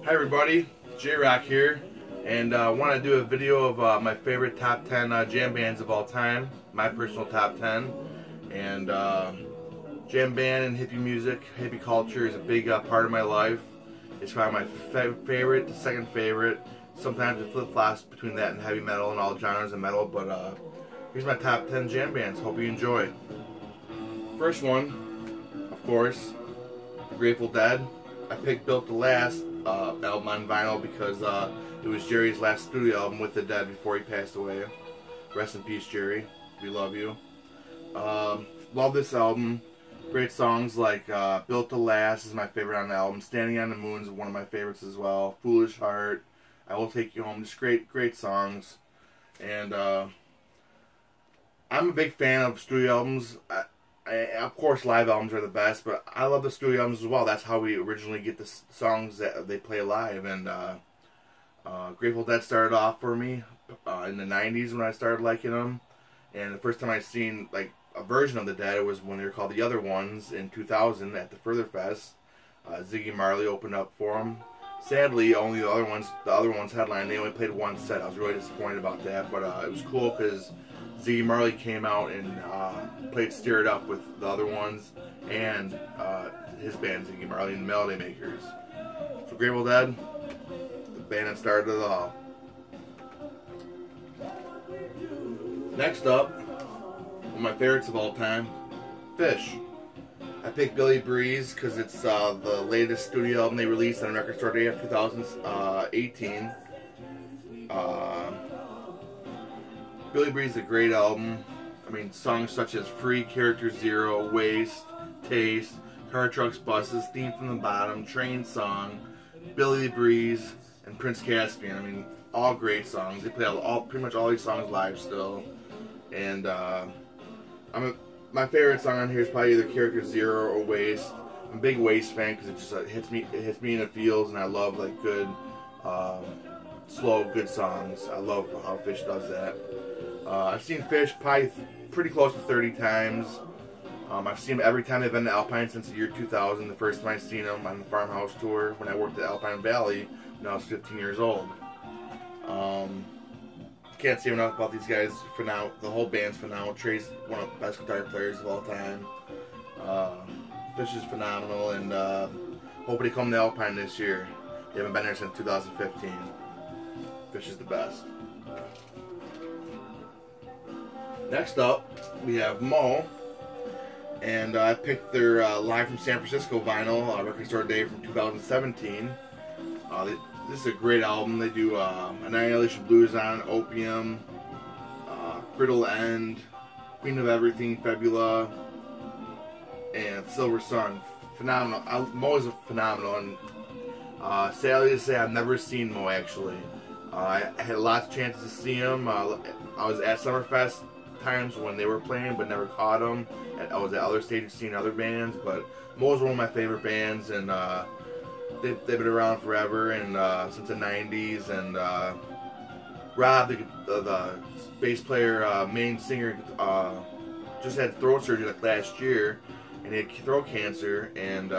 Hi everybody, J-Rock here, and I want to do a video of my favorite top 10 jam bands of all time, my personal top 10. And jam band and hippie music, hippie culture is a big part of my life. It's probably my favorite, the second favorite. Sometimes it flip-flops between that and heavy metal and all genres of metal, but here's my top 10 jam bands. Hope you enjoy. First one, of course, The Grateful Dead. I picked Built to Last album on vinyl because it was Jerry's last studio album with the Dead before he passed away. Rest in peace, Jerry. We love you. Love this album. Great songs like Built to Last is my favorite on the album. Standing on the Moon is one of my favorites as well. Foolish Heart, I Will Take You Home. Just great songs. And I'm a big fan of studio albums. Of course, live albums are the best, but I love the studio albums as well. That's how we originally get the songs that they play live. And Grateful Dead started off for me in the 90s when I started liking them. And the first time I seen like a version of the Dead was when they were called The Other Ones in 2000 at the Further Fest. Ziggy Marley opened up for them. Sadly, only the other ones headline. They only played one set. I was really disappointed about that, but it was cool because Ziggy Marley came out and played Stir It Up with the other ones and his band Ziggy Marley and the Melody Makers. So Grateful Dead, the band that started it all. Next up, one of my favorites of all time, Phish. I picked Billy Breeze because it's the latest studio album they released on Record Store Day of 2018. Billy Breeze is a great album. I mean, songs such as Free, Character Zero, Waste, Taste, Car Trucks Buses, Theme from the Bottom, Train Song, Billy Breeze, and Prince Caspian. I mean, all great songs. They play pretty much all these songs live still. And my favorite song on here is probably either Character Zero or Waste. I'm a big Waste fan because it just hits me in the feels, and I love like good, slow, good songs. I love how Phish does that. I've seen Phish probably pretty close to 30 times. I've seen them every time they've been to Alpine since the year 2000. The first time I seen them on the Farmhouse Tour when I worked at Alpine Valley when I was 15 years old. Can't say enough about these guys. For now, the whole band's phenomenal. Trey's one of the best guitar players of all time. Phish is phenomenal, and hope they come to Alpine this year. They haven't been there since 2015. Phish is the best. Next up, we have Mo, and I picked their Live from San Francisco vinyl, Record Store Day from 2017. This is a great album. They do Annihilation Blues on Opium, Brittle End, Queen of Everything, Febula, and Silver Sun. Phenomenal. Mo is phenomenal, and sadly to say, I've never seen Mo actually. I had lots of chances to see him. I was at Summerfest times when they were playing, but never caught them. I was at other stages seeing other bands, but Mo is one of my favorite bands, and they've been around forever, and since the 90s. And Rob, the bass player, main singer, just had throat surgery like last year, and he had throat cancer, and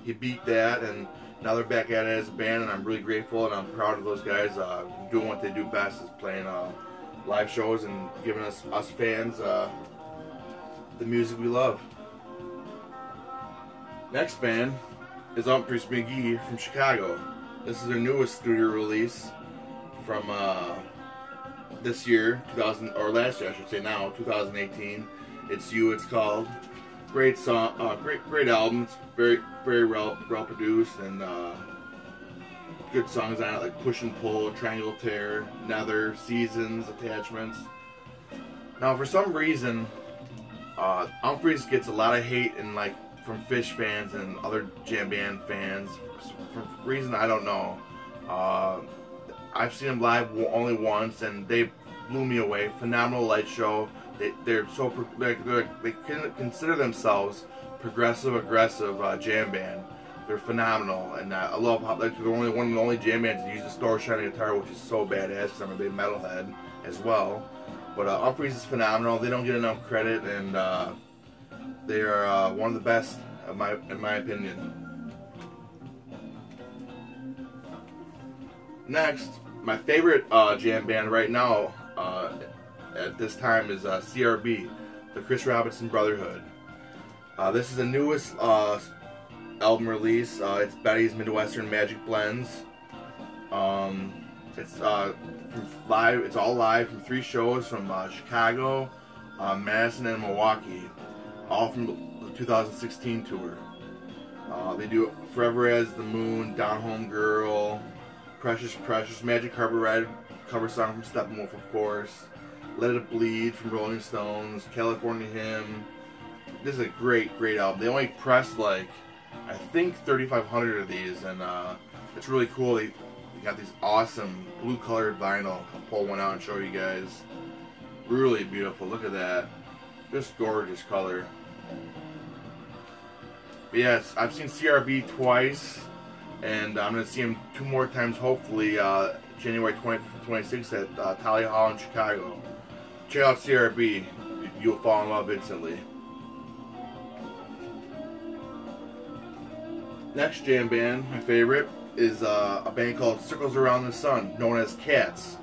he beat that, and now they're back at it as a band, and I'm really grateful, and I'm proud of those guys doing what they do best, is playing live shows and giving us fans the music we love. Next band is Umphrey's McGee from Chicago. This is their newest studio release from this year, last year I should say now, 2018. It's You, it's called. Great song, great album. It's very well produced, and good songs on it like Push and Pull, Triangle Tear, Nether, Seasons, Attachments. Now for some reason, Umphrey's gets a lot of hate and like from Phish fans and other jam band fans for a reason I don't know. I've seen them live only once, and they blew me away. Phenomenal light show. They consider themselves progressive, aggressive jam band. They're phenomenal, and I love how they're one of the only jam bands to use a Distortion guitar, which is so badass because I'm a big metalhead as well. But Umphrey's is phenomenal. They don't get enough credit, and they are one of the best in my opinion. Next, my favorite jam band right now at this time is CRB, the Chris Robinson Brotherhood. This is the newest album release. It's Betty's Midwestern Magic Blends. It's live. It's all live from 3 shows from Chicago, Madison, and Milwaukee, all from the 2016 tour. They do Forever as the Moon, Down Home Girl, Precious Precious, Magic Carpet Ride cover song from Steppenwolf, of course, Let It Bleed from Rolling Stones, California Hymn. This is a great album. They only pressed like, I think 3,500 of these, and it's really cool. They got these awesome blue colored vinyl. I'll pull one out and show you guys. Really beautiful. Look at that. Just gorgeous color. But yes, I've seen CRB twice, and I'm going to see him 2 more times, hopefully, January 25th and 26th at Tally Hall in Chicago. Check out CRB. You'll fall in love instantly. Next jam band, my favorite, is a band called Circles Around the Sun, known as Cats.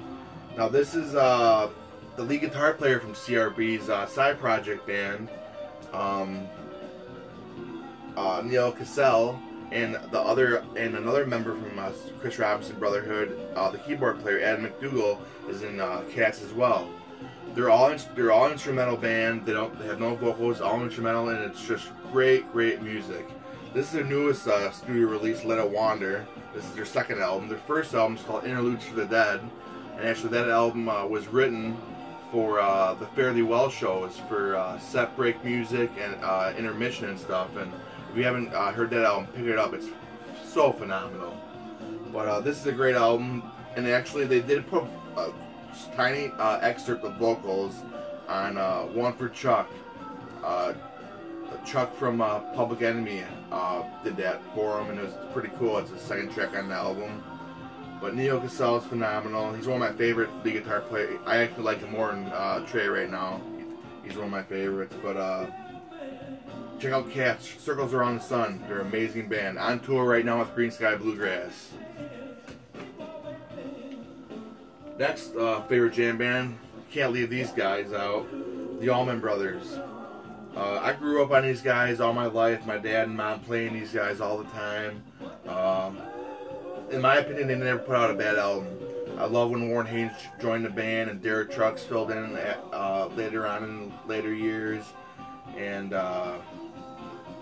Now this is the lead guitar player from CRB's side project band, Neil Cassell, and another member from Chris Robinson Brotherhood, the keyboard player Adam McDougall, is in Cats as well. They're all instrumental band. They have no vocals, all instrumental, and it's just great music. This is their newest studio release, Let It Wander. This is their second album. Their first album is called Interludes for the Dead, and actually that album was written for the Fairly Well shows for set break music and intermission and stuff. And if you haven't heard that album, pick it up. It's so phenomenal. But this is a great album, and actually they did put a tiny excerpt of vocals on One for Chuck. Chuck from Public Enemy did that for him, and it was pretty cool. It's the second track on the album. But Neil Cassell is phenomenal. He's one of my favorite lead guitar players. I actually like him more than Trey right now. He's one of my favorites. But check out Cats, Circles Around the Sun. They're an amazing band. On tour right now with Green Sky Bluegrass. Next favorite jam band, can't leave these guys out, the Allman Brothers. I grew up on these guys all my life. My dad and mom playing these guys all the time. In my opinion, they never put out a bad album. I love when Warren Haynes joined the band and Derek Trucks filled in later on in later years. And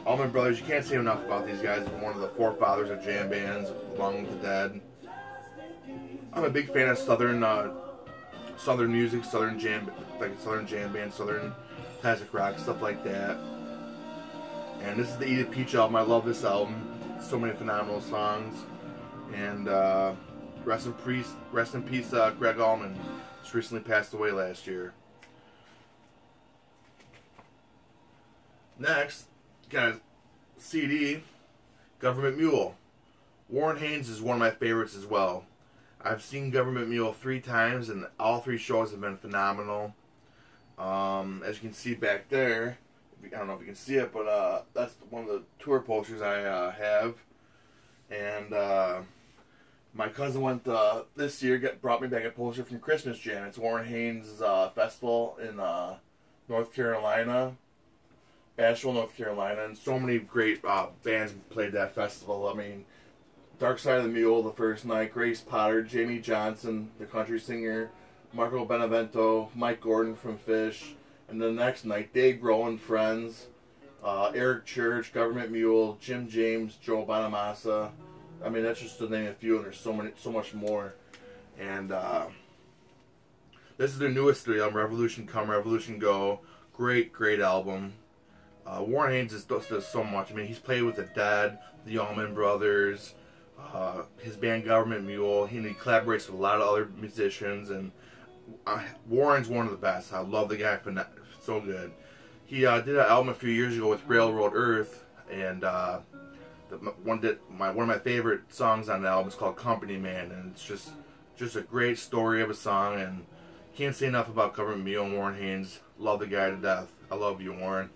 Allman Brothers, you can't say enough about these guys. One of the forefathers of jam bands, along with the Dead. I'm a big fan of southern music, southern jam band, southern classic rock, stuff like that. And this is the Eat a Peach album. I love this album. So many phenomenal songs. And rest in peace, Greg Allman. Just recently passed away last year. Next, got a CD, Government Mule. Warren Haynes is one of my favorites as well. I've seen Government Mule 3 times, and all 3 shows have been phenomenal. As you can see back there, I don't know if you can see it, but that's one of the tour posters I have. And my cousin went this year, brought me back a poster from Christmas Jam. It's Warren Haynes' festival in North Carolina, Asheville, North Carolina, and so many great bands played that festival. I mean, Dark Side of the Mule the first night, Grace Potter, Jamie Johnson, the country singer, Marco Benevento, Mike Gordon from Fish, and the next night, Dave Grohl and Friends, Eric Church, Government Mule, Jim James, Joe Bonamassa. I mean, that's just to name a few, and there's so much more. And this is their newest studio album, Revolution Come, Revolution Go. Great album. Warren Haynes does so much. I mean, he's played with the Dead, the Allman Brothers, his band Government Mule. He collaborates with a lot of other musicians, and Warren's one of the best. I love the guy, so good. He did an album a few years ago with Railroad Earth, and one of my favorite songs on the album is called Company Man, and it's just a great story of a song, and can't say enough about Government Mule and Warren Haynes. Love the guy to death. I love you, Warren.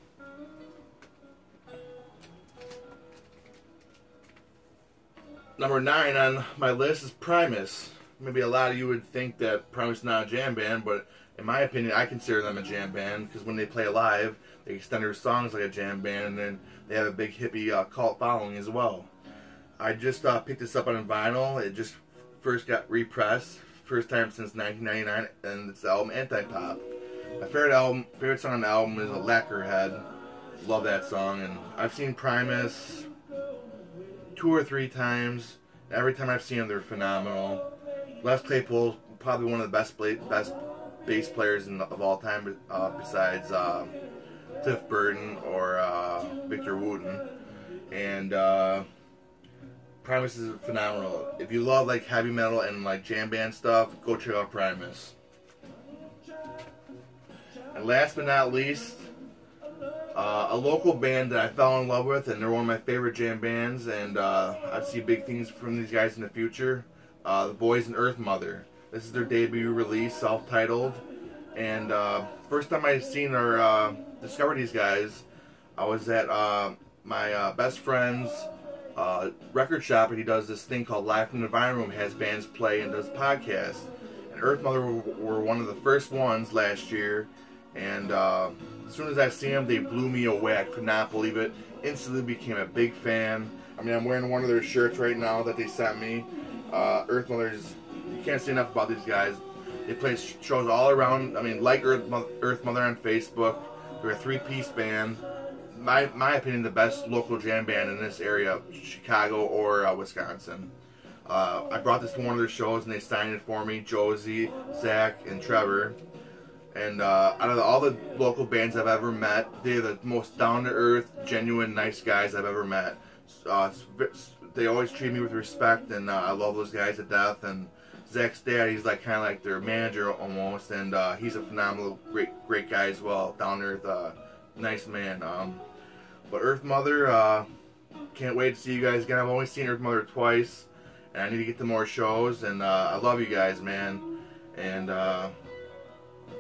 Number 9 on my list is Primus. maybe a lot of you would think that Primus is not a jam band, but in my opinion, I consider them a jam band because when they play live, they extend their songs like a jam band, and then they have a big hippie cult following as well. I just picked this up on vinyl. It just first got repressed, first time since 1999, and it's the album Anti-Pop. My favorite song on the album is Lacquerhead. Love that song, and I've seen Primus 2 or 3 times. Every time I've seen them, they're phenomenal. Les Claypool's probably one of the best bass players of all time, besides Cliff Burton or Victor Wooten. And Primus is phenomenal. If you love like heavy metal and like jam band stuff, go check out Primus. And last but not least, a local band that I fell in love with, and they're one of my favorite jam bands, and I see big things from these guys in the future. The Boys and Earth Mother. This is their debut release, self-titled, and first time I seen or discovered these guys, I was at my best friend's record shop, and he does this thing called Live from the Vine Room, has bands play and does podcasts. And Earth Mother were one of the first ones last year, and as soon as I seen them, they blew me away. I could not believe it. Instantly became a big fan. I mean, I'm wearing one of their shirts right now that they sent me. Earth Mother's, you can't say enough about these guys. They play shows all around. I mean, like Earth Mother on Facebook. They're a 3-piece band. My opinion, the best local jam band in this area, Chicago or Wisconsin. I brought this to one of their shows, and they signed it for me. Josie, Zach, and Trevor. And out of all the local bands I've ever met, they're the most down-to-earth, genuine, nice guys I've ever met. They always treat me with respect, and I love those guys to death. And Zach's dad, he's like kind of like their manager almost, and he's a phenomenal, great guy as well. Down-to-earth, nice man. But Earth Mother, can't wait to see you guys again. I've only seen Earth Mother twice, and I need to get to more shows. And I love you guys, man. And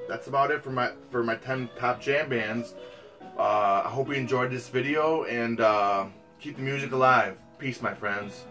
that's about it for my 10 top jam bands. I hope you enjoyed this video, and keep the music alive. Peace, my friends.